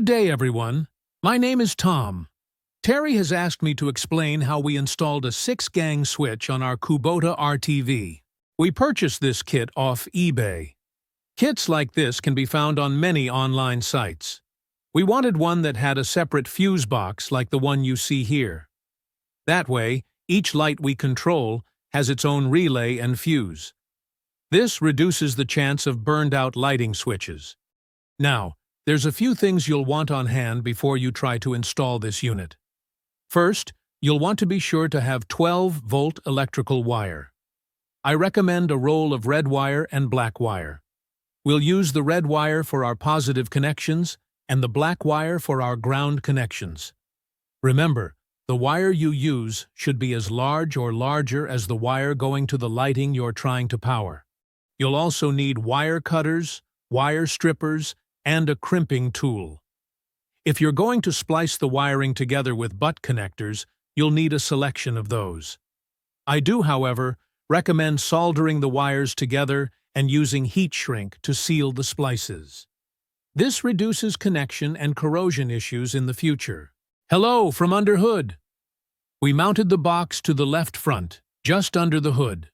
Good day, everyone. My name is Tom. Terry has asked me to explain how we installed a 6-gang switch on our Kubota RTV. We purchased this kit off eBay. Kits like this can be found on many online sites. We wanted one that had a separate fuse box like the one you see here. That way, each light we control has its own relay and fuse. This reduces the chance of burned-out lighting switches. Now, there's a few things you'll want on hand before you try to install this unit. First, you'll want to be sure to have 12-volt electrical wire. I recommend a roll of red wire and black wire. We'll use the red wire for our positive connections and the black wire for our ground connections. Remember, the wire you use should be as large or larger as the wire going to the lighting you're trying to power. You'll also need wire cutters, wire strippers, and a crimping tool. If you're going to splice the wiring together with butt connectors, you'll need a selection of those. I do, however, recommend soldering the wires together and using heat shrink to seal the splices. This reduces connection and corrosion issues in the future. Hello from under hood. We mounted the box to the left front, just under the hood.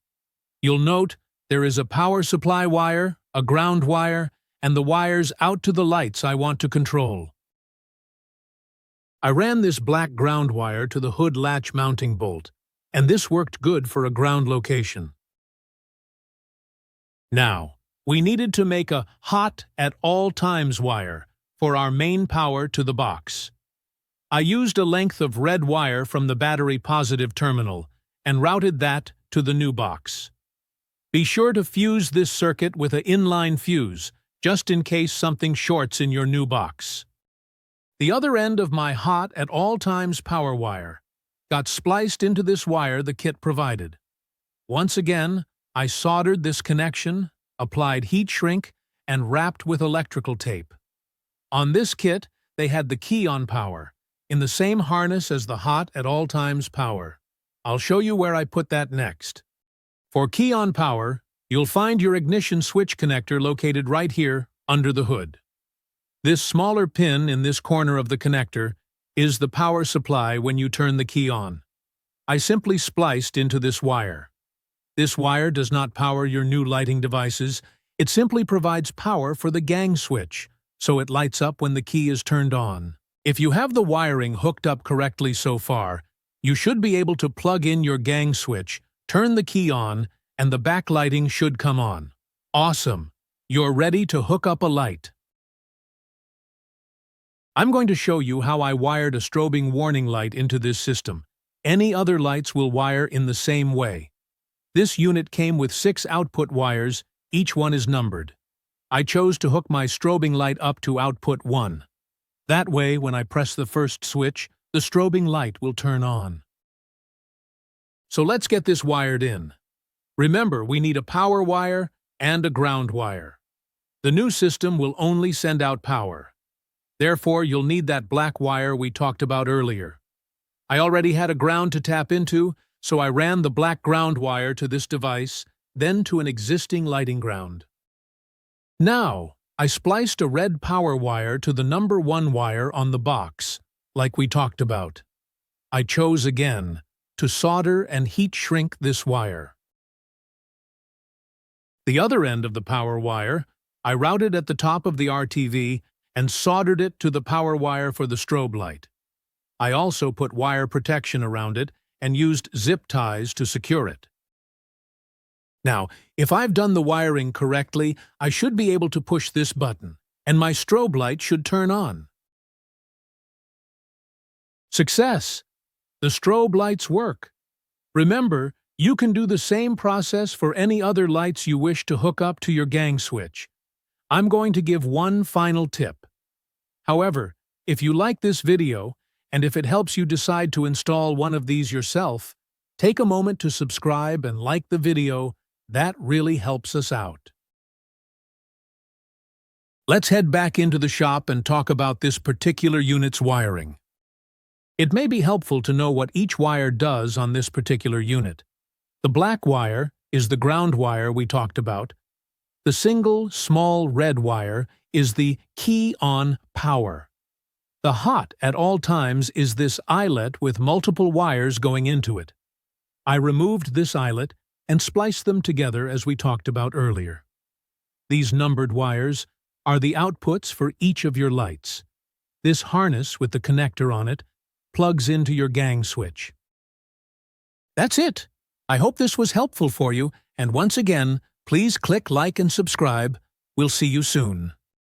You'll note there is a power supply wire, a ground wire, and the wires out to the lights I want to control. I ran this black ground wire to the hood latch mounting bolt, and this worked good for a ground location. Now, we needed to make a hot at all times wire for our main power to the box. I used a length of red wire from the battery positive terminal and routed that to the new box. Be sure to fuse this circuit with an inline fuse, just in case something shorts in your new box. The other end of my hot at all times power wire got spliced into this wire the kit provided. Once again, I soldered this connection, applied heat shrink, and wrapped with electrical tape. On this kit, they had the key on power, in the same harness as the hot at all times power. I'll show you where I put that next. For key on power, you'll find your ignition switch connector located right here under the hood. This smaller pin in this corner of the connector is the power supply when you turn the key on. I simply spliced into this wire. This wire does not power your new lighting devices. It simply provides power for the gang switch, so it lights up when the key is turned on. If you have the wiring hooked up correctly so far, you should be able to plug in your gang switch, turn the key on, and the backlighting should come on. Awesome! You're ready to hook up a light. I'm going to show you how I wired a strobing warning light into this system. Any other lights will wire in the same way. This unit came with 6 output wires, each one is numbered. I chose to hook my strobing light up to output 1. That way, when I press the first switch, the strobing light will turn on. So let's get this wired in. Remember, we need a power wire and a ground wire. The new system will only send out power. Therefore, you'll need that black wire we talked about earlier. I already had a ground to tap into, so I ran the black ground wire to this device, then to an existing lighting ground. Now, I spliced a red power wire to the number 1 wire on the box, like we talked about. I chose again to solder and heat shrink this wire. The other end of the power wire, I routed at the top of the RTV and soldered it to the power wire for the strobe light. I also put wire protection around it and used zip ties to secure it. Now, if I've done the wiring correctly, I should be able to push this button, and my strobe light should turn on. Success! The strobe lights work. Remember, you can do the same process for any other lights you wish to hook up to your gang switch. I'm going to give one final tip. However, if you like this video, and if it helps you decide to install one of these yourself, take a moment to subscribe and like the video. That really helps us out. Let's head back into the shop and talk about this particular unit's wiring. It may be helpful to know what each wire does on this particular unit. The black wire is the ground wire we talked about. The single, small red wire is the key on power. The hot at all times is this eyelet with multiple wires going into it. I removed this eyelet and spliced them together as we talked about earlier. These numbered wires are the outputs for each of your lights. This harness with the connector on it plugs into your gang switch. That's it. I hope this was helpful for you, and once again, please click like and subscribe. We'll see you soon.